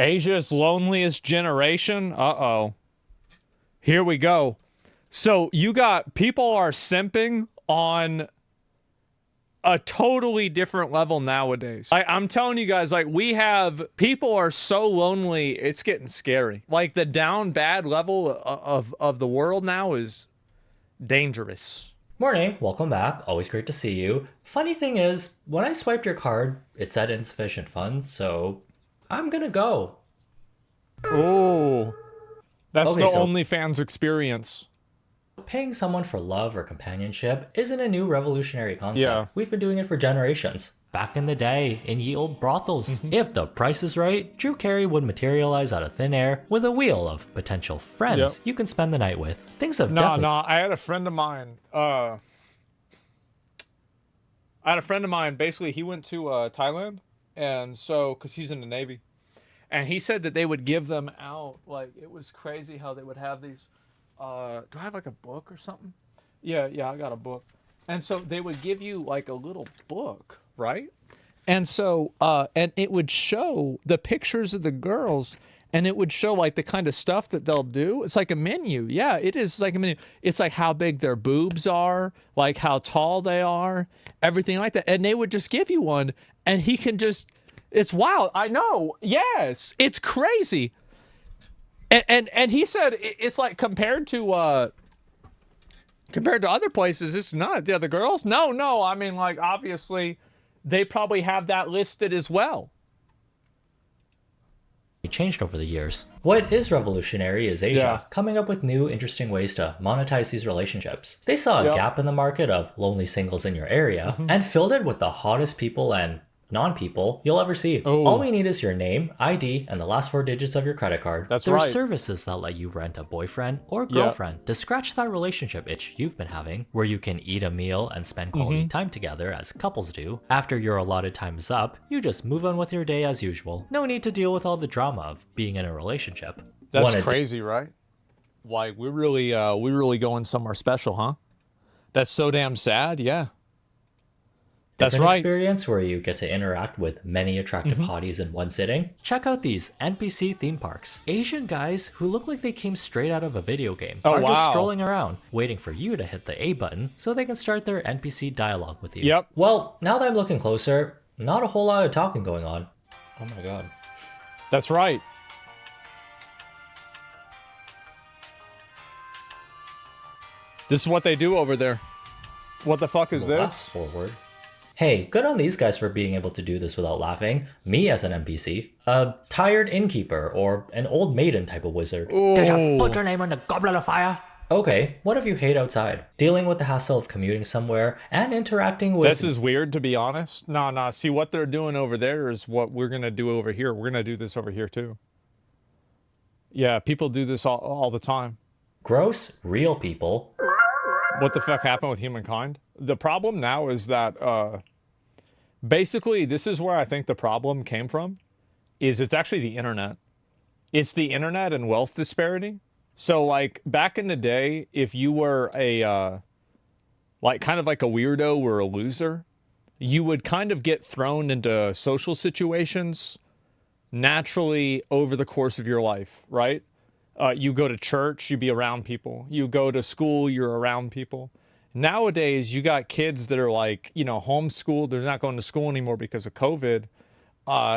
Asia's loneliest generation? Uh-oh. Here we go. So you got people are simping on a totally different level nowadays. I'm telling you guys, like, we have people are so lonely, it's getting scary. Like, the down bad level of the world now is dangerous. Morning, welcome back. Always great to see you. Funny thing is, when I swiped your card, it said insufficient funds, so I'm gonna go. Oh, that's Okay, the so OnlyFans experience. paying someone for love or companionship isn't a new revolutionary concept. Yeah. We've been doing it for generations. Back in the day, in ye old brothels, if the price is right, Drew Carey would materialize out of thin air with a wheel of potential friends you can spend the night with. Things have definitely... I had a friend of mine. Basically, he went to Thailand, and so, because he's in the Navy, and he said that they would give them out, like, it was crazy how they would have these, do I have, like, a book or something? Yeah, I got a book. And so they would give you, like, a little book, right? And so, and it would show the pictures of the girls, and it would show, like, the kind of stuff that they'll do. It's like a menu. Yeah, it is like a menu. It's like how big their boobs are, like how tall they are, everything like that. And they would just give you one, and he can just... It's wild. I know. Yes. It's crazy. And he said it's like compared to other places, it's not. The other girls? No. I mean, like, obviously they probably have that listed as well. changed over the years. What is revolutionary is Asia coming up with new interesting ways to monetize these relationships. They saw a gap in the market of lonely singles in your area and filled it with the hottest people and non-people you'll ever see. All we need is your name, ID, and the last 4 digits of your credit card. That's There's right. services that let you rent a boyfriend or girlfriend to scratch that relationship itch you've been having, where you can eat a meal and spend quality time together as couples do. After your allotted time is up, you just move on with your day as usual. No need to deal with all the drama of being in a relationship. That's crazy, right? Like, we're really going somewhere special, huh? That's so damn sad. Yeah. That's right. Experience where you get to interact with many attractive hotties in one sitting. Check out these NPC theme parks. Asian guys who look like they came straight out of a video game are just strolling around, waiting for you to hit the A button so they can start their NPC dialogue with you. Yep. Well, now that I'm looking closer, not a whole lot of talking going on. Oh my god. That's right. This is what they do over there. What the fuck is this? Fast forward. Hey, good on these guys for being able to do this without laughing. Me as an NPC, a tired innkeeper or an old maiden type of wizard. Did you put your name on the goblet of fire? Okay, what if you hate outside? Dealing with the hassle of commuting somewhere and interacting with... This is weird, to be honest. Nah. See, what they're doing over there is what we're going to do over here. We're going to do this over here, too. Yeah, people do this all the time. Gross, real people. What the fuck happened with humankind? The problem now is that, basically, this is where I think the problem came from, is it's actually the internet. It's the internet and wealth disparity. So, like, back in the day, if you were a, like, kind of like a weirdo or a loser, you would kind of get thrown into social situations naturally over the course of your life, right? You go to church, you be around people. You go to school, you're around people. Nowadays, you got kids that are like, you know, homeschooled. They're not going to school anymore because of COVID.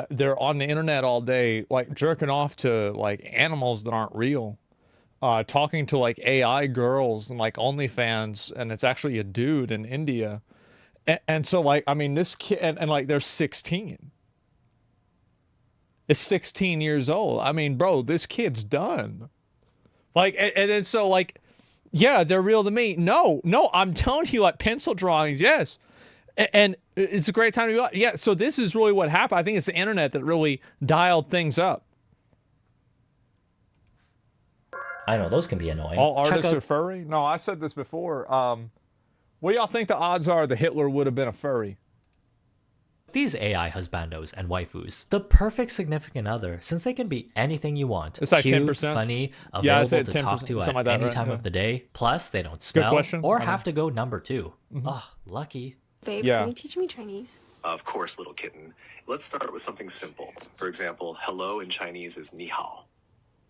They're on the internet all day, like jerking off to like animals that aren't real. Talking to like AI girls and like OnlyFans, and it's actually a dude in India. And so like, I mean, this kid, and like they're 16. It's 16 years old. I mean, bro, this kid's done. Like, and then so like, yeah, they're real to me. No, I'm telling you, like pencil drawings, yes. And it's a great time to be like, yeah, so this is really what happened. I think it's the internet that really dialed things up. I know, those can be annoying. All artists are furry? No, I said this before. What do y'all think the odds are that Hitler would have been a furry? These AI husbandos and waifus, the perfect significant other, since they can be anything you want. It's like cute, 10%. funny, available to talk to at like any time of the day. Plus, they don't smell or have to go number 2. Oh, lucky. Babe, can you teach me Chinese? Of course, little kitten. Let's start with something simple. For example, hello in Chinese is ni hao.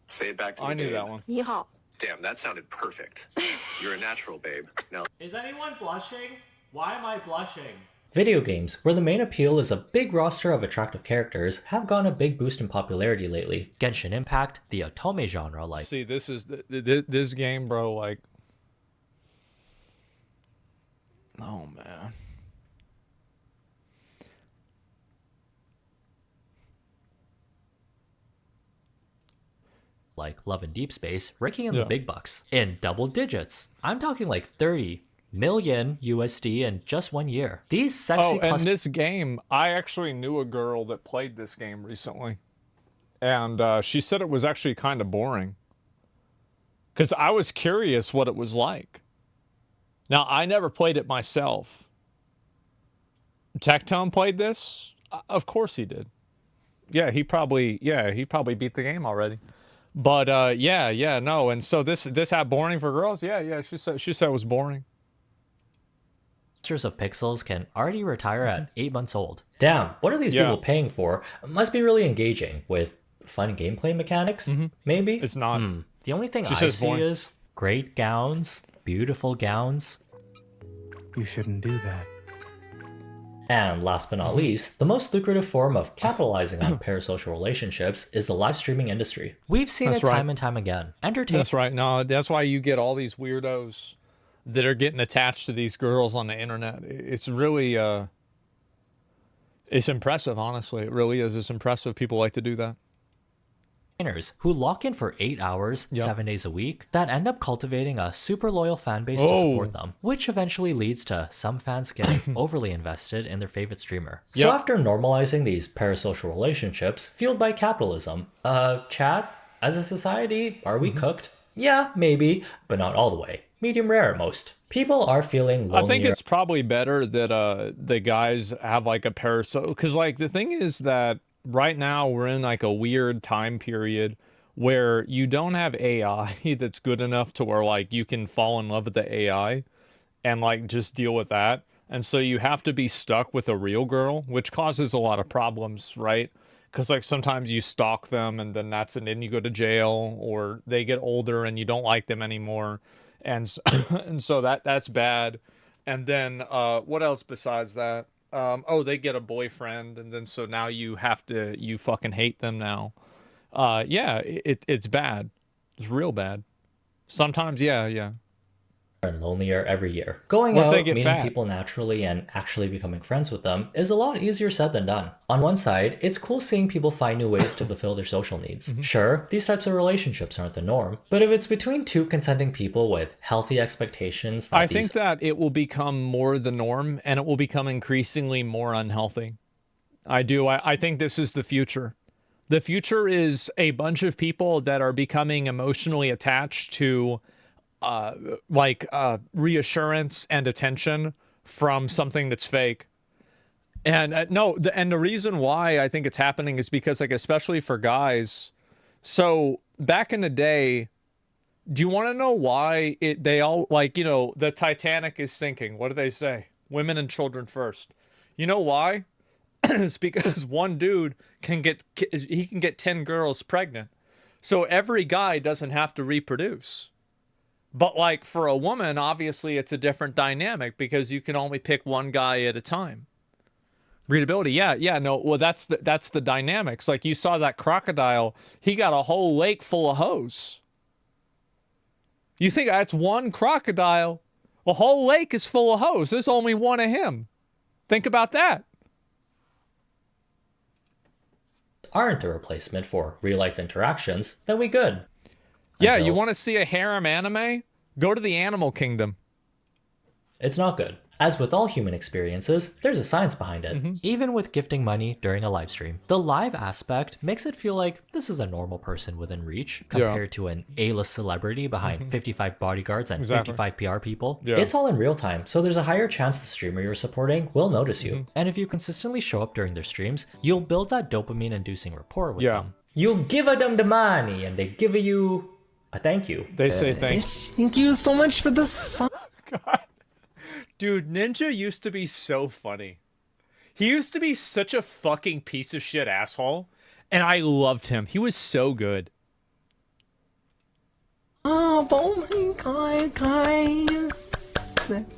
Say it back to me, I knew babe. that one. 你好. Damn, that sounded perfect. You're a natural, babe. Now Is anyone blushing? Why am I blushing? Video games, where the main appeal is a big roster of attractive characters, have gotten a big boost in popularity lately. Genshin Impact, the otome genre, like... See, this is this game, bro. Like, oh man. like Love and Deep Space, raking in the big bucks in double digits. I'm talking like 30 million USD in just 1 year. These sexy and this game, I actually knew a girl that played this game recently, and she said it was actually kind of boring. Because I was curious what it was like. Now, I never played it myself. Tectone played this? Of course he did. Yeah, he probably beat the game already. But no. And so this had boring for girls? Yeah, she said it was boring. Monsters of Pixels can already retire at 8 months old. Damn, what are these people paying for? Must be really engaging with fun gameplay mechanics, maybe? It's not. The only thing I see is great gowns, beautiful gowns. You shouldn't do that. And last but not least, the most lucrative form of capitalizing on parasocial relationships is the live streaming industry. We've seen it time and time again. That's right. No, that's why you get all these weirdos that are getting attached to these girls on the internet. It's really, it's impressive, honestly. It really is. It's impressive. People like to do that. Who lock in for 8 hours, 7 days a week, that end up cultivating a super loyal fan base to support them, which eventually leads to some fans getting overly invested in their favorite streamer. So after normalizing these parasocial relationships fueled by capitalism, chat, as a society, are we cooked? Yeah, maybe, but not all the way. Medium rare at most. People are feeling lonelier. I think it's probably better that the guys have like a parasocial, because like the thing is that right now we're in like a weird time period where you don't have AI that's good enough to where like you can fall in love with the AI and like just deal with that. And so you have to be stuck with a real girl, which causes a lot of problems, right? Because like sometimes you stalk them and then then you go to jail, or they get older and you don't like them anymore. And so that's bad. And then what else besides that? They get a boyfriend, and then so now you fucking hate them now. It's bad. It's real bad. Sometimes, yeah. And lonelier every year. Going out, meeting people naturally and actually becoming friends with them is a lot easier said than done. On one side, it's cool seeing people find new ways to fulfill their social needs. Sure, these types of relationships aren't the norm, but if it's between two consenting people with healthy expectations, I think that it will become more the norm, and it will become increasingly more unhealthy. I do. I think this is the future. The future is a bunch of people that are becoming emotionally attached to reassurance and attention from something that's fake. And the reason why I think it's happening is because, like, especially for guys. So back in the day, do you want to know why they all, like, you know, the Titanic is sinking? What do they say? Women and children first. You know why? It's because one dude can get 10 girls pregnant. So every guy doesn't have to reproduce. But like for a woman, obviously it's a different dynamic because you can only pick one guy at a time. Breedability, well that's the dynamics. Like you saw that crocodile, he got a whole lake full of hoes. You think that's one crocodile? A whole lake is full of hoes. There's only one of him. Think about that. Aren't a replacement for real life interactions, then we good. Yeah, you want to see a harem anime? Go to the Animal Kingdom. It's not good. As with all human experiences, there's a science behind it. Even with gifting money during a live stream, the live aspect makes it feel like this is a normal person within reach compared to an A-list celebrity behind 55 bodyguards and 55 PR people. It's all in real time, so there's a higher chance the streamer you're supporting will notice you. And if you consistently show up during their streams, you'll build that dopamine-inducing rapport with them. You give them the money and they give you a thank you. They say thanks. Thank you so much for the song. God. Dude, Ninja used to be so funny. He used to be such a fucking piece of shit asshole, and I loved him. He was so good. Oh my god, guys.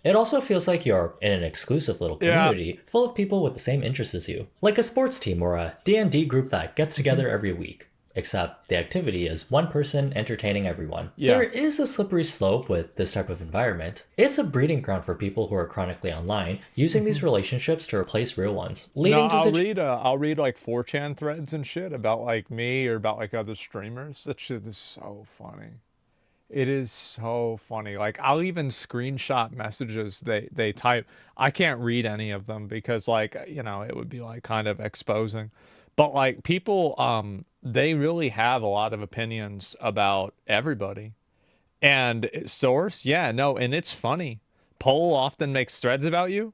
It also feels like you're in an exclusive little community full of people with the same interests as you. Like a sports team or a D&D group that gets together every week. Except the activity is one person entertaining everyone. There is a slippery slope with this type of environment. It's a breeding ground for people who are chronically online, using these relationships to replace real ones. Leading to I'll read like 4chan threads and shit about like me or about like other streamers. That shit is so funny. It is so funny. Like I'll even screenshot messages they type. I can't read any of them because like, you know, it would be like kind of exposing. But like people they really have a lot of opinions about everybody. And source, yeah, no, and it's funny. Poll often makes threads about you.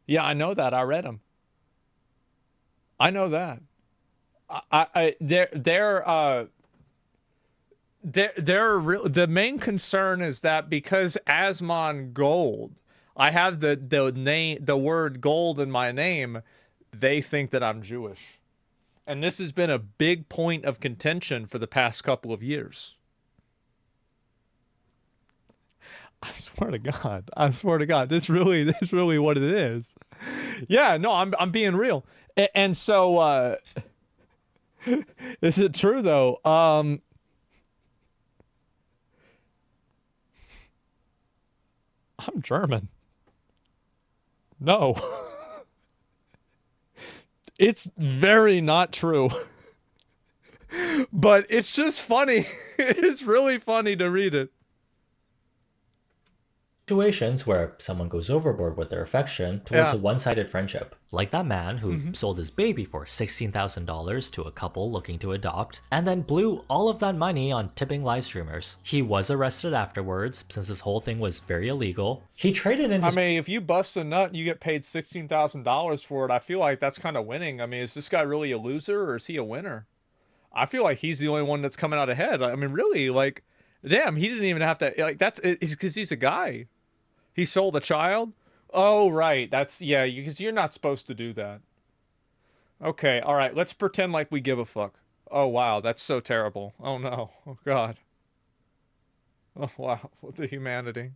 Yeah, I know that. I read them. I know that. The main concern is that because Asmongold, I have the word gold in my name, they think that I'm Jewish. And this has been a big point of contention for the past couple of years. I swear to God. I swear to God. This really what it is. Yeah, no, I'm being real. And so is it true though? I'm German. No. It's very not true. But it's just funny. It is really funny to read it. Situations where someone goes overboard with their affection towards a one-sided friendship. Like that man who sold his baby for $16,000 to a couple looking to adopt, and then blew all of that money on tipping live streamers. He was arrested afterwards, since this whole thing was very illegal. He traded in his— I mean, if you bust a nut and you get paid $16,000 for it, I feel like that's kind of winning. I mean, is this guy really a loser or is he a winner? I feel like he's the only one that's coming out ahead. I mean, really, like, damn, he didn't even have to, like, that's because he's a guy. He sold a child? Oh, right. That's, yeah, because you're not supposed to do that. Okay, all right. Let's pretend like we give a fuck. Oh, wow. That's so terrible. Oh, no. Oh, God. Oh, wow. What the humanity.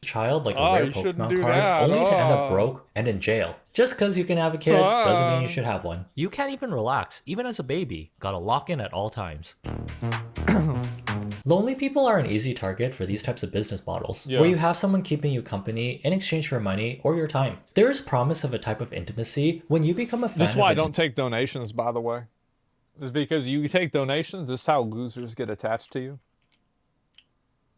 Child like a rare Pokemon card, only to end up broke and in jail. Just because you can have a kid doesn't mean you should have one. You can't even relax, even as a baby. Gotta lock in at all times. Lonely people are an easy target for these types of business models, where you have someone keeping you company in exchange for money or your time. There is promise of a type of intimacy when you become a fan. This is why I don't take donations, by the way. It's because you take donations, this is how losers get attached to you.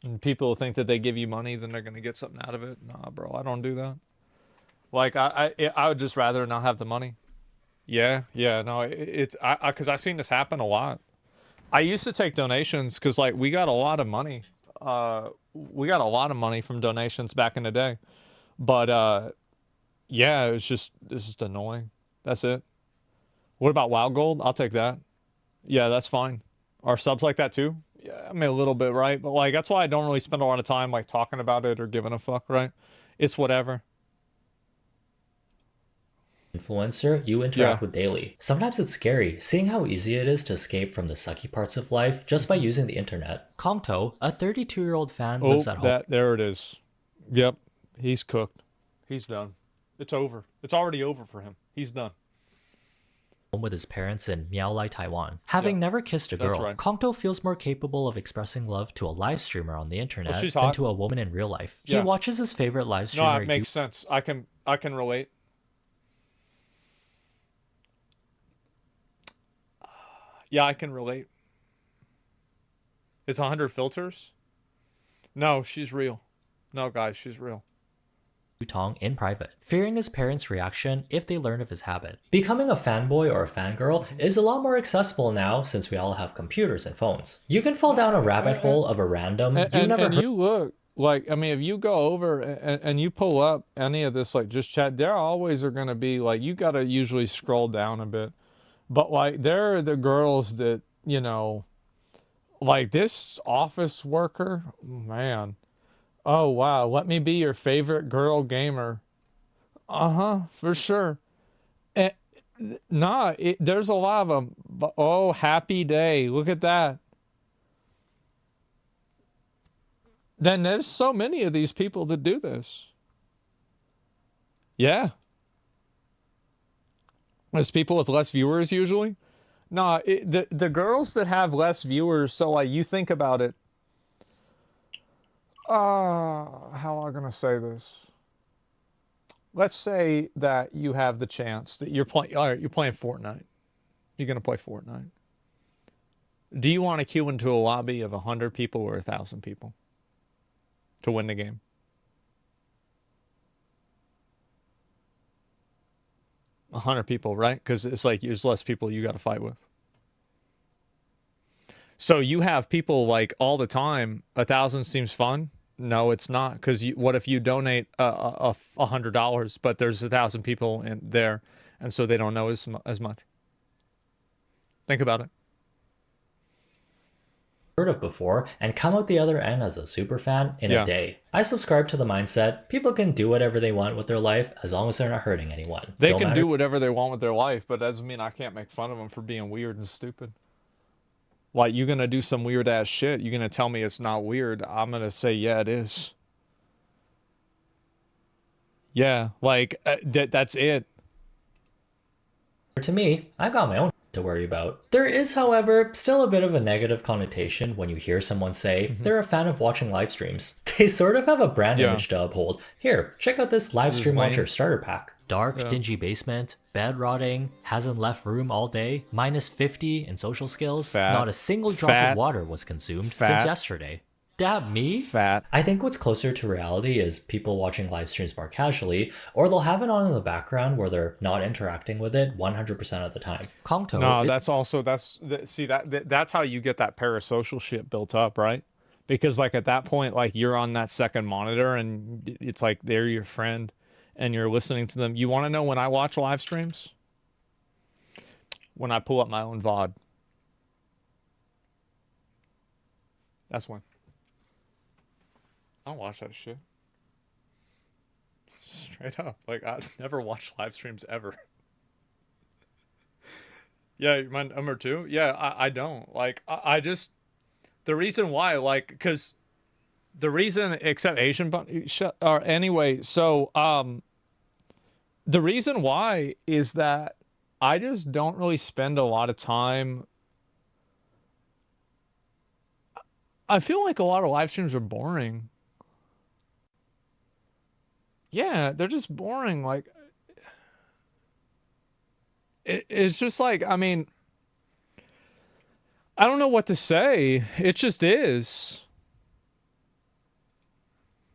And people think that they give you money, then they're going to get something out of it. Nah, bro, I don't do that. Like, I would just rather not have the money. Yeah, no, because I've seen this happen a lot. I used to take donations because, like, we got a lot of money. We got a lot of money from donations back in the day. But, yeah, it's just annoying. That's it. What about Wild Gold? I'll take that. Yeah, that's fine. Are subs like that too? Yeah, I mean, a little bit, right? But, like, that's why I don't really spend a lot of time, like, talking about it or giving a fuck, right? It's whatever. Influencer you interact with daily. Sometimes it's scary seeing how easy it is to escape from the sucky parts of life just by using the internet. Kongto, a 32-year-old fan, lives at home. There it is. Yep, he's cooked. He's done. It's over. It's already over for him. He's done. With his parents in Miaolai, Taiwan. Having never kissed a girl, Kongto feels more capable of expressing love to a live streamer on the internet than to a woman in real life. He watches his favorite live streamer. No, it makes sense. I can relate. Yeah, I can relate. It's 100 filters? No, she's real. No, guys, she's real. Tong in private, fearing his parents' reaction if they learn of his habit. Becoming a fanboy or a fangirl is a lot more accessible now since we all have computers and phones. You can fall down a rabbit hole of a random you look like, I mean, if you go over and you pull up any of this, like, just chat, there always are going to be, like, you got to usually scroll down a bit. But, like, there are the girls that, you know, like this office worker, man. Oh, wow. Let me be your favorite girl gamer. For sure. Eh, nah, there's a lot of them. Oh, happy day. Look at that. Then there's so many of these people that do this. Yeah. There's people with less viewers usually. Nah, the girls that have less viewers, so like you think about it. How am I gonna say this? Let's say that you have the chance that you're playing. All right, you're playing Fortnite. You're gonna play Fortnite. Do you want to queue into a lobby of 100 people or 1,000 people to win the game? A 100 people, right? Because it's like there's less people you got to fight with. So you have people like all the time. 1,000 seems fun. No, it's not. Because what if you donate $100, but there's 1,000 people in there, and so they don't know as much. Think about it. Heard of before and come out the other end as a super fan in a day. I subscribe to the mindset people can do whatever they want with their life as long as they're not hurting anyone. They can do whatever they want with their life, but that doesn't mean I can't make fun of them for being weird and stupid. Like, you're going to do some weird ass shit. You're going to tell me it's not weird. I'm going to say, yeah, it is. Yeah, like, that's it. To me, I got my own to worry about. There is, however, still a bit of a negative connotation when you hear someone say they're a fan of watching live streams. They sort of have a brand image to uphold. Here, check out this live stream watcher starter pack. Dark, dingy basement, bed rotting, hasn't left room all day, minus 50 in social skills, not a single drop of water was consumed since yesterday. Dab me? Fat. I think what's closer to reality is people watching live streams more casually, or they'll have it on in the background where they're not interacting with it 100% of the time. Kongto. No, that's how you get that parasocial shit built up, right? Because like at that point, like you're on that second monitor and it's like they're your friend and you're listening to them. You want to know when I watch live streams? When I pull up my own VOD. That's when. I don't watch that shit. Straight up. Like, I've never watched live streams ever. Yeah, my number two? Yeah, I don't. Like, I just... The reason why, like, because... The reason, except Asian... Or anyway, so, the reason why is that I just don't really spend a lot of time... I feel like a lot of live streams are boring. Yeah, they're just boring. Like, it's just like, I mean, I don't know what to say. It just is.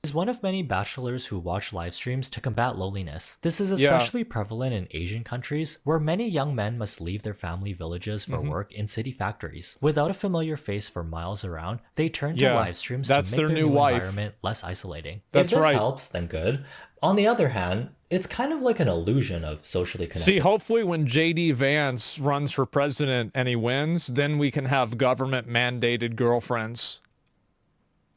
Is one of many bachelors who watch live streams to combat loneliness. This is especially prevalent in Asian countries, where many young men must leave their family villages for work in city factories. Without a familiar face for miles around, they turn to live streams to make their new environment less isolating. If this helps, then good. On the other hand, it's kind of like an illusion of socially connected. See, hopefully when JD Vance runs for president and he wins, then we can have government-mandated girlfriends.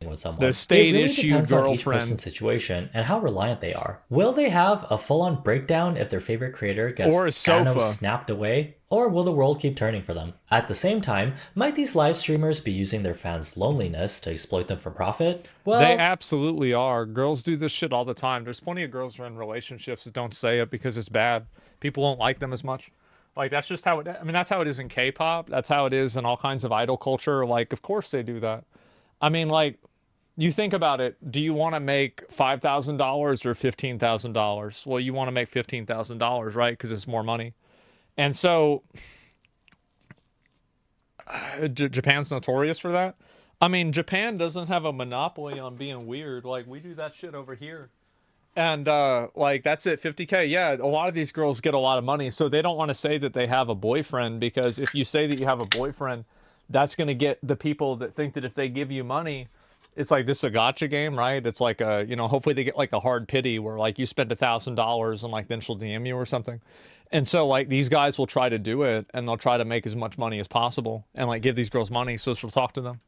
With someone. The state really issue depends girlfriend. on each person's situation and how reliant they are. Will they have a full-on breakdown if their favorite creator gets snapped away, or will the world keep turning for them? At the same time, might these live streamers be using their fans' loneliness to exploit them for profit? Well, they absolutely are. Girls do this shit all the time. There's plenty of girls who are in relationships that don't say it because it's bad. People don't like them as much. Like, that's just how it... I mean, that's how it is in K-pop. That's how it is in all kinds of idol culture. Like, of course they do that. I mean, like, you think about it. Do you want to make $5,000 or $15,000? Well, you want to make $15,000, right? Because it's more money. And so Japan's notorious for that. I mean, Japan doesn't have a monopoly on being weird. Like, we do that shit over here. And, like, that's it, 50K. Yeah, a lot of these girls get a lot of money, so they don't want to say that they have a boyfriend, because if you say that you have a boyfriend, that's going to get the people that think that if they give you money, it's like this is a gotcha game, right? It's like a, you know, hopefully they get like a hard pity where like you spend $1,000 and like then she'll DM you or something. And so like these guys will try to do it and they'll try to make as much money as possible and like give these girls money so she'll talk to them.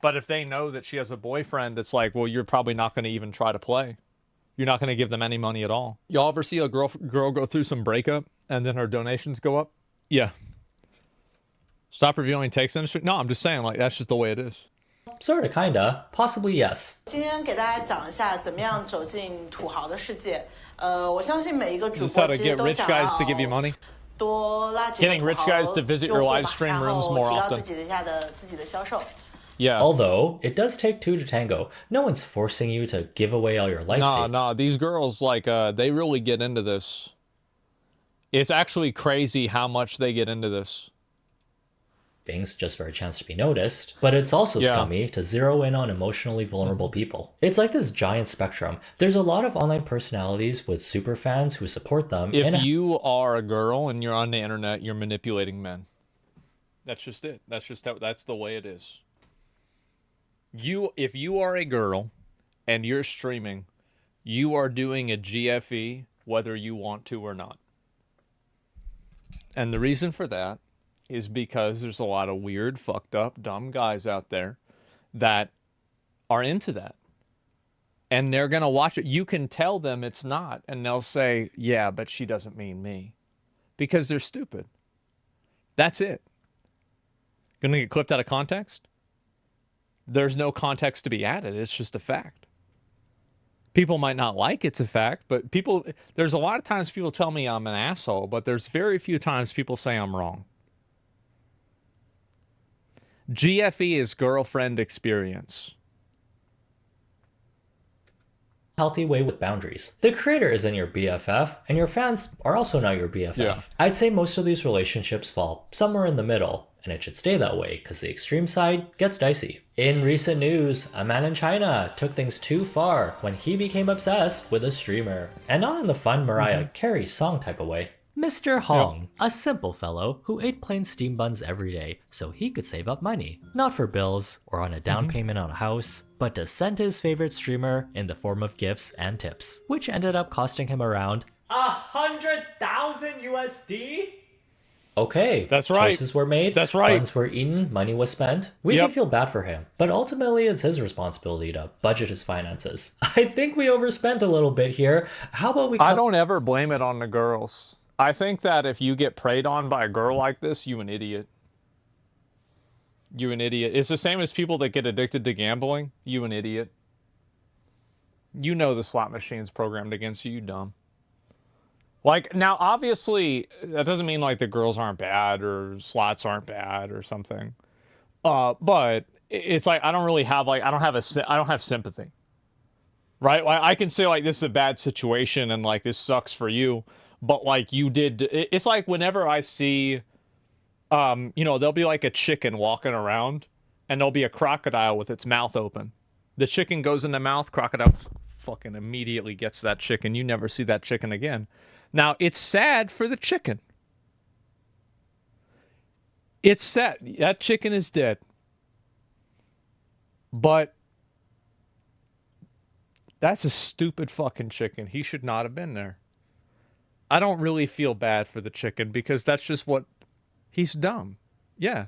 But if they know that she has a boyfriend, it's like, well, you're probably not going to even try to play. You're not going to give them any money at all. Y'all ever see a girl go through some breakup and then her donations go up? Yeah. Stop reviewing takes industry? No, I'm just saying, like, that's just the way it is. Sorta, kinda. Possibly yes. 今天给大家讲一下怎么样走进土豪的世界。我相信每一个主 Just how 播 to 其实 get 都 rich 想 guys to give you 要 money. 多拉几个 Getting 土 rich 豪 guys to visit your 用户 live 吧 stream 然 rooms 后 more 提高 often. 自己的销售。 Yeah. Although, it does take two to tango. No one's forcing you to give away all your life savings. No, these girls, like, they really get into this. It's actually crazy how much they get into this. Just for a chance to be noticed, but it's also scummy to zero in on emotionally vulnerable people. It's like this giant spectrum. There's a lot of online personalities with super fans who support them. If you are a girl and you're on the internet, you're manipulating men. That's just it. That's the way it is. If you are a girl and you're streaming, you are doing a GFE whether you want to or not. And the reason for that is because there's a lot of weird, fucked up, dumb guys out there that are into that. And they're going to watch it. You can tell them it's not, and they'll say, yeah, but she doesn't mean me. Because they're stupid. That's it. Going to get clipped out of context? There's no context to be added. It's just a fact. People might not like it's a fact, but there's a lot of times people tell me I'm an asshole, but there's very few times people say I'm wrong. GFE is girlfriend experience. Healthy way with boundaries. The creator isn't your BFF, and your fans are also not your BFF. Yeah. I'd say most of these relationships fall somewhere in the middle, and it should stay that way because the extreme side gets dicey. In recent news, a man in China took things too far when he became obsessed with a streamer. And not in the fun Mariah Carey song type of way. Mr. Hong, a simple fellow who ate plain steam buns every day so he could save up money. Not for bills or on a down payment on a house, but to send his favorite streamer in the form of gifts and tips, which ended up costing him around 100,000 USD? Okay, that's right. Choices were made, that's right. Buns were eaten, money was spent. We should feel bad for him, but ultimately it's his responsibility to budget his finances. I think we overspent a little bit here. How about we... I don't ever blame it on the girls. I think that if you get preyed on by a girl like this, you an idiot. You an idiot. It's the same as people that get addicted to gambling. You an idiot. You know the slot machine's programmed against you, you dumb. Like, now, obviously, that doesn't mean, like, the girls aren't bad or slots aren't bad or something. But it's like, I don't really have, like, I don't have sympathy. Right? Like, I can say, like, this is a bad situation and, like, this sucks for you. But, like, you did... It's like whenever I see... there'll be, like, a chicken walking around, and there'll be a crocodile with its mouth open. The chicken goes in the mouth, crocodile fucking immediately gets that chicken. You never see that chicken again. Now, it's sad for the chicken. It's sad. That chicken is dead. But that's a stupid fucking chicken. He should not have been there. I don't really feel bad for the chicken because that's just what... He's dumb. Yeah.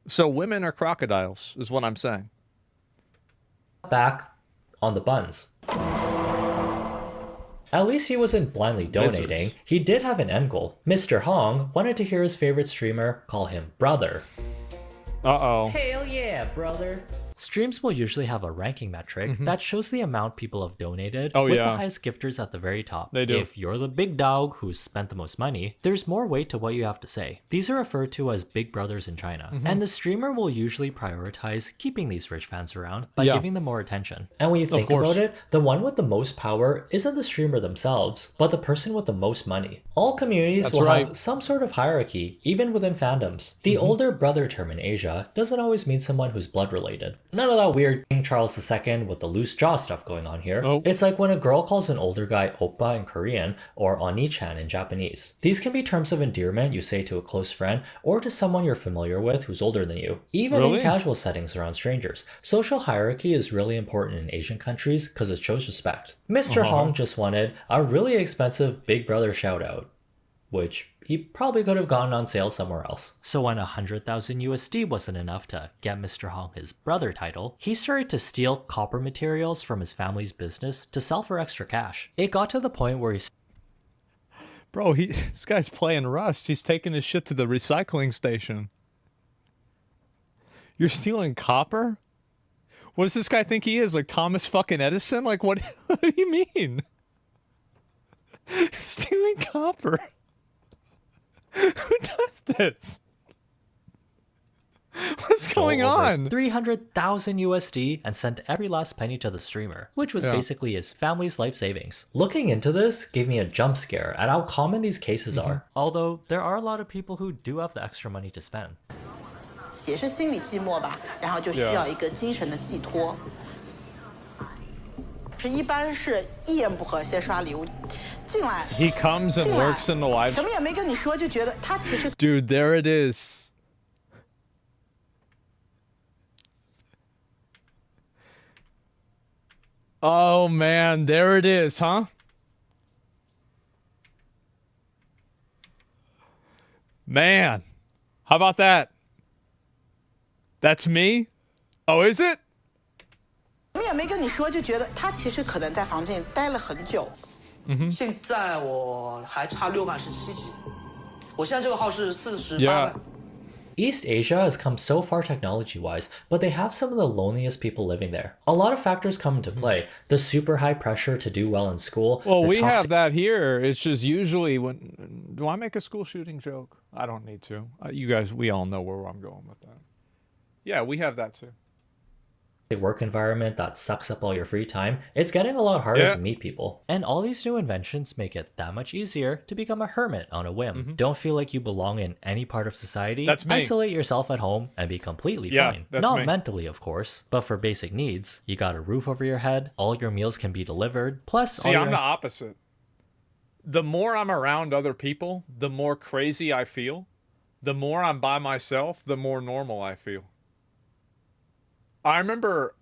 So women are crocodiles, is what I'm saying. Back on the buns. At least he wasn't blindly donating. Lizards. He did have an end goal. Mr. Hong wanted to hear his favorite streamer call him brother. Uh-oh. Hell yeah, brother. Streams will usually have a ranking metric that shows the amount people have donated with the highest gifters at the very top. They do. If you're the big dog who's spent the most money, there's more weight to what you have to say. These are referred to as big brothers in China. And the streamer will usually prioritize keeping these rich fans around by giving them more attention. And when you think about it, the one with the most power isn't the streamer themselves, but the person with the most money. All communities will have some sort of hierarchy, even within fandoms. The older brother term in Asia doesn't always mean someone who's blood related. None of that weird King Charles II with the loose jaw stuff going on here. It's like when a girl calls an older guy oppa in Korean or oni-chan in Japanese. These can be terms of endearment you say to a close friend or to someone you're familiar with who's older than you. Even in casual settings around strangers. Social hierarchy is really important in Asian countries because it shows respect. Mr. Hong just wanted a really expensive Big Brother shout out, which he probably could have gotten on sale somewhere else. So when 100,000 USD wasn't enough to get Mr. Hong his brother title, he started to steal copper materials from his family's business to sell for extra cash. It got to the point where he Bro, this guy's playing Rust. He's taking his shit to the recycling station. You're stealing copper? What does this guy think he is? Like Thomas fucking Edison? Like what do you mean? Stealing copper? Who does this? What's going on? 300,000 USD and sent every last penny to the streamer, which was basically his family's life savings. Looking into this gave me a jump scare at how common these cases are. Although there are a lot of people who do have the extra money to spend. 也是心理寂寞吧，然后就需要一个精神的寄托。是一般是一言不合先刷礼物，进来。He comes and works in the live. 什么也没跟你说，就觉得他其实。Dude, there it is. Oh man, there it is, huh? Man, how about that? That's me? Oh, is it? 什么也没跟你说，就觉得他其实可能在房间里待了很久。现在我还差6万17级，我现在这个号是48 Yeah. 万。 East Asia has come so far technology-wise, but they have some of the loneliest people living there. A lot of factors come into play. The super high pressure to do well in school. Well, the we toxic have that here. It's just usually when... Do I make a school shooting joke? I don't need to. You guys, we all know where I'm going with that. Yeah, we have that too. work environment that sucks up all your free time, it's getting a lot harder to meet people. And all these new inventions make it that much easier to become a hermit on a whim. Don't feel like you belong in any part of society. That's me. Isolate yourself at home and be completely fine. That's Not me. mentally, of course, but for basic needs. You got a roof over your head, all your meals can be delivered, plus See, I'm the opposite. The more I'm around other people, the more crazy I feel. The more I'm by myself, the more normal I feel. I remember,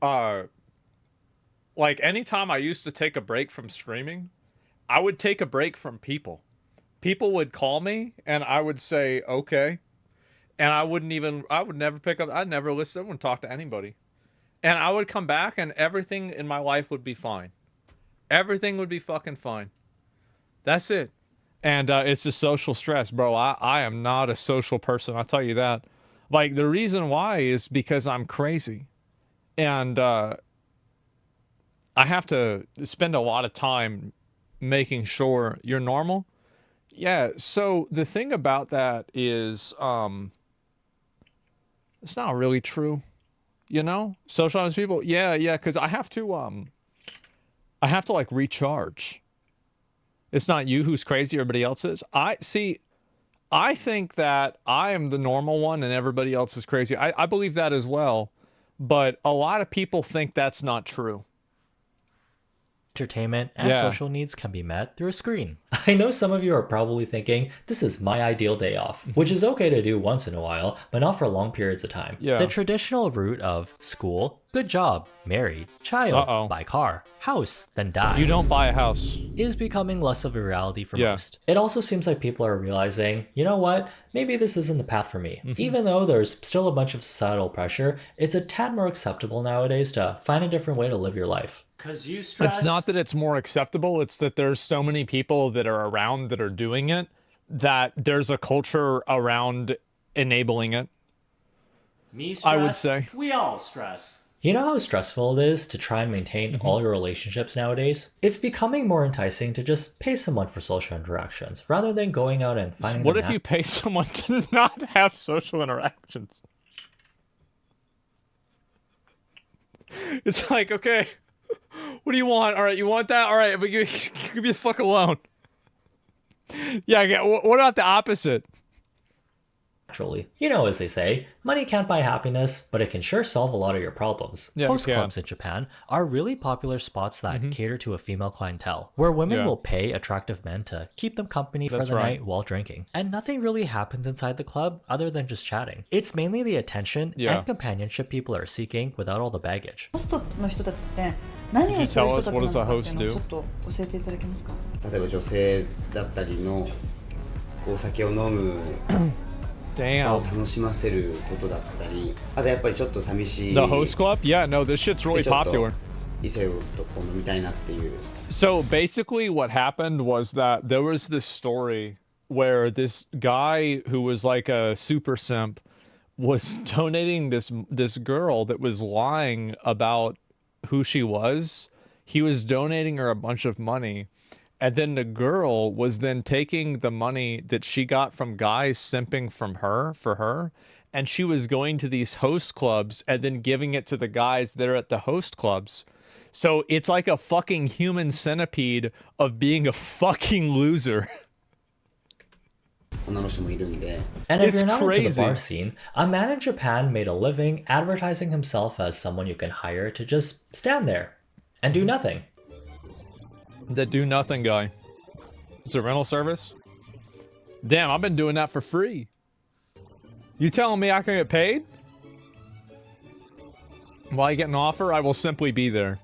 like, anytime I used to take a break from streaming, I would take a break from people. People would call me, and I would say, okay. And I would never pick up, I'd never listen, I wouldn't talk to anybody. And I would come back, and everything in my life would be fine. Everything would be fucking fine. That's it. And it's the social stress, bro. I am not a social person, I'll tell you that. Like, the reason why is because I'm crazy. And I have to spend a lot of time making sure you're normal. Yeah, so the thing about that is it's not really true. You know? Socialize with people. Yeah, because I have to like recharge. It's not you who's crazy, everybody else is. I think that I am the normal one and everybody else is crazy. I believe that as well. But a lot of people think that's not true. Entertainment and social needs can be met through a screen. I know some of you are probably thinking, this is my ideal day off, which is okay to do once in a while, but not for long periods of time. Yeah. The traditional route of school, good job, married, child, buy car, house, then die. You don't buy a house. Is becoming less of a reality for most. It also seems like people are realizing, you know what, maybe this isn't the path for me. Even though there's still a bunch of societal pressure, it's a tad more acceptable nowadays to find a different way to live your life. Because you stress. It's not that it's more acceptable, it's that there's so many people that are around that are doing it, that there's a culture around enabling it. Me stress. I would say. We all stress. You know how stressful it is to try and maintain all your relationships nowadays? It's becoming more enticing to just pay someone for social interactions, rather than going out and finding What if you pay someone to not have social interactions? It's like, okay, what do you want? All right, you want that? All right, but give me the fuck alone. Yeah, what about the opposite? Naturally. You know, as they say, money can't buy happiness, but it can sure solve a lot of your problems. Yeah, Host clubs in Japan are really popular spots that cater to a female clientele, where women will pay attractive men to keep them company for the night while drinking. And nothing really happens inside the club other than just chatting. It's mainly the attention and companionship people are seeking without all the baggage. ホストの人たちって何をする人たちなのかっていうのをちょっと教えていただけますか？例えば女性だったりのお酒を飲む場を Damn. 楽しませることだったり、あとやっぱりちょっと寂しい The host club? Yeah, no, this shit's really ちょっと popular. 異性とこう飲みたいなっていう So basically what happened was that there was this story where this guy who was like a super simp was donating this girl that was lying about who she was. He was donating her a bunch of money, and then the girl was then taking the money that she got from guys simping from her for her, and she was going to these host clubs and then giving it to the guys that are at the host clubs. So it's like a fucking human centipede of being a fucking loser. 女の人もいるんで And if It's you're not into the crazy. bar scene, a man in Japan made a living advertising himself as someone you can hire to just stand there and do nothing. The do nothing guy. It's a rental service? Damn, I've been doing that for free. You telling me I can get paid? While I get an offer, I will simply be there.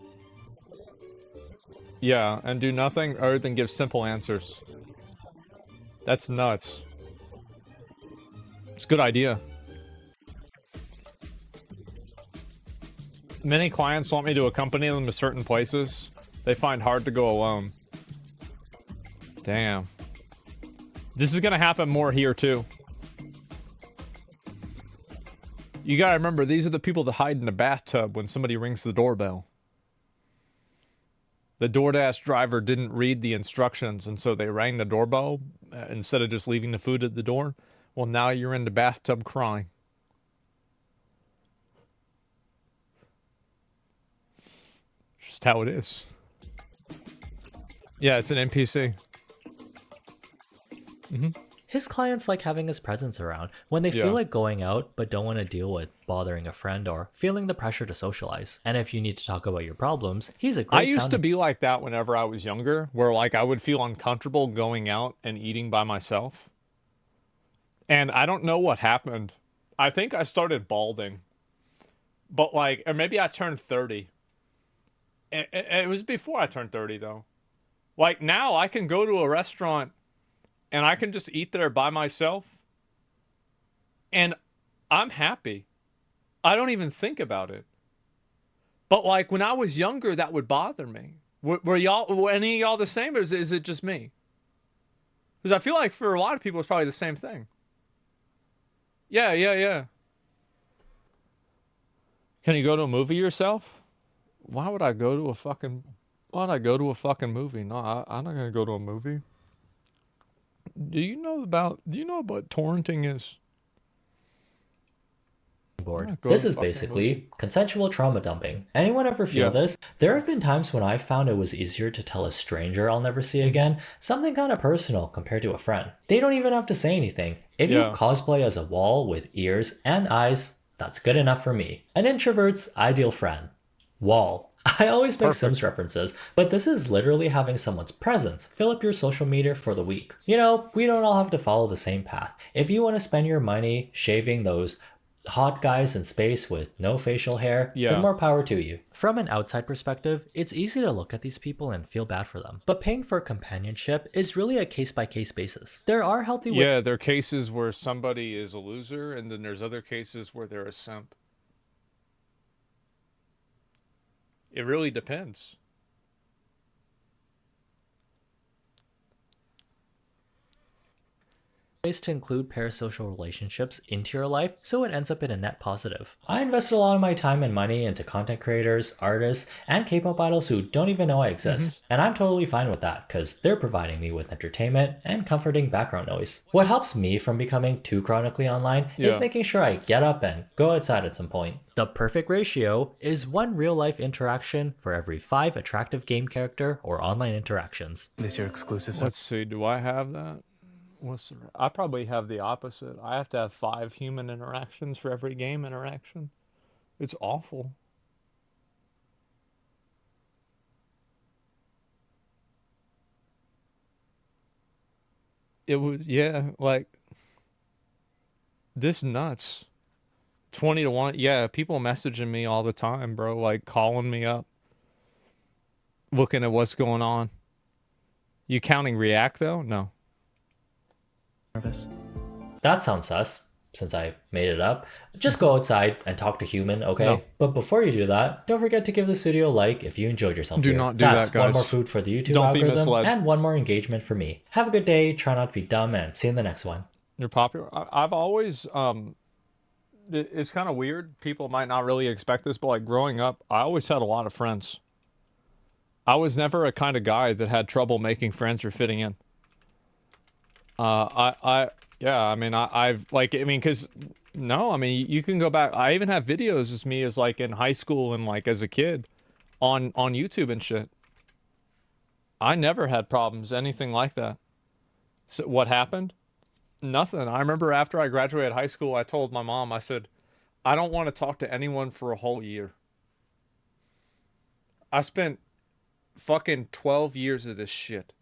Yeah, and do nothing other than give simple answers. That's nuts. It's a good idea. Many clients want me to accompany them to certain places. They find hard to go alone. Damn. This is gonna happen more here too. You gotta remember, these are the people that hide in the bathtub when somebody rings the doorbell. The DoorDash driver didn't read the instructions, and so they rang the doorbell instead of just leaving the food at the door. Well, now you're in the bathtub crying. Just how it is. Yeah, it's an NPC. His clients like having his presence around when they Yeah. feel like going out but don't want to deal with bothering a friend or feeling the pressure to socialize. And if you need to talk about your problems, he's a great I used to sounding- be like that whenever I was younger, where like I would feel uncomfortable going out and eating by myself. And I don't know what happened. I think I started balding. But like, or maybe I turned 30. It was before I turned 30 though. Like now I can go to a restaurant and I can just eat there by myself. And I'm happy. I don't even think about it. But like when I was younger, that would bother me. Were any of y'all the same, or is it just me? Because I feel like for a lot of people, it's probably the same thing. Yeah. Can you go to a movie yourself? Why would I go to a fucking movie? No, I'm not gonna go to a movie. Do you know what torrenting is? board. Go This to is fucking basically consensual trauma dumping. Anyone ever feel Yeah. this? There have been times when I found it was easier to tell a stranger I'll never see again something kind of personal compared to a friend. They don't even have to say anything. If you Yeah. cosplay as a wall with ears and eyes, that's good enough for me. An introvert's ideal friend. Wall. I always make Sims references, but this is literally having someone's presence fill up your social media for the week. You know, we don't all have to follow the same path. If you want to spend your money shaving those hot guys in space with no facial hair, then more power to you. From an outside perspective, it's easy to look at these people and feel bad for them. But paying for companionship is really a case-by-case basis. There are healthy ways. Yeah, there are cases where somebody is a loser, and then there's other cases where they're a simp. It really depends. To include parasocial relationships into your life so it ends up in a net positive. I invested a lot of my time and money into content creators, artists, and K-pop idols who don't even know I exist. And I'm totally fine with that because they're providing me with entertainment and comforting background noise. What helps me from becoming too chronically online is making sure I get up and go outside at some point. The perfect ratio is 1 real-life interaction for every 5 attractive game character or online interactions. This your exclusive. Let's see, do I have that? I probably have the opposite. I have to have 5 human interactions for every game interaction. It's awful. It was, yeah, like, this nuts. 20 to 1. Yeah, people messaging me all the time, bro, like calling me up, looking at what's going on. You counting React though? No. nervous. That sounds sus, since I made it up. Just go outside and talk to human, okay? No. But before you do that, don't forget to give this video a like if you enjoyed yourself Do here. not do That's that, guys. one more food for the YouTube Don't be algorithm misled. and one more engagement for me. Have a good day, try not to be dumb, and see you in the next one. You're popular. I've always it's kind of weird. People might not really expect this, but like growing up, I always had a lot of friends. I was never a kind of guy that had trouble making friends or fitting in. Because no, I mean, you can go back. I even have videos as me as like in high school and like as a kid on YouTube and shit. I never had problems, anything like that. So what happened? Nothing. I remember after I graduated high school, I told my mom, I said, I don't want to talk to anyone for a whole year. I spent fucking 12 years of this shit.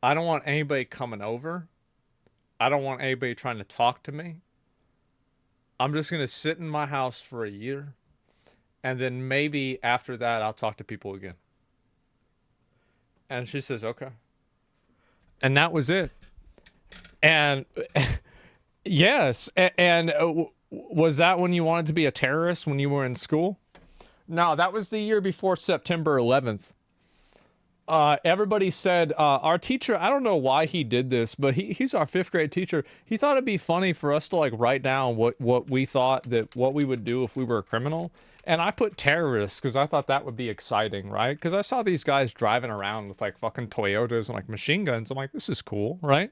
I don't want anybody coming over. I don't want anybody trying to talk to me. I'm just going to sit in my house for a year. And then maybe after that, I'll talk to people again. And she says, okay. And that was it. And yes. And was that when you wanted to be a terrorist when you were in school? No, that was the year before September 11th. Everybody said, our teacher, I don't know why he did this, but he's our 5th grade teacher. He thought it'd be funny for us to like write down what we thought that what we would do if we were a criminal. And I put terrorists because I thought that would be exciting, right? Because I saw these guys driving around with like fucking Toyotas and like machine guns. I'm like, this is cool, right?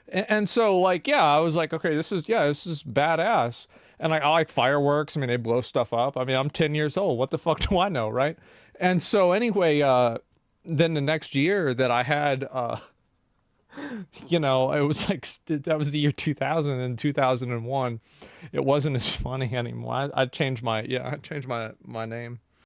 And so like, yeah, I was like, okay, this is badass. And like, I like fireworks. I mean, they blow stuff up. I mean, I'm 10 years old. What the fuck do I know, right? And so anyway, then the next year that I had, it was like, that was the year 2000 and 2001. It wasn't as funny anymore. I changed my name.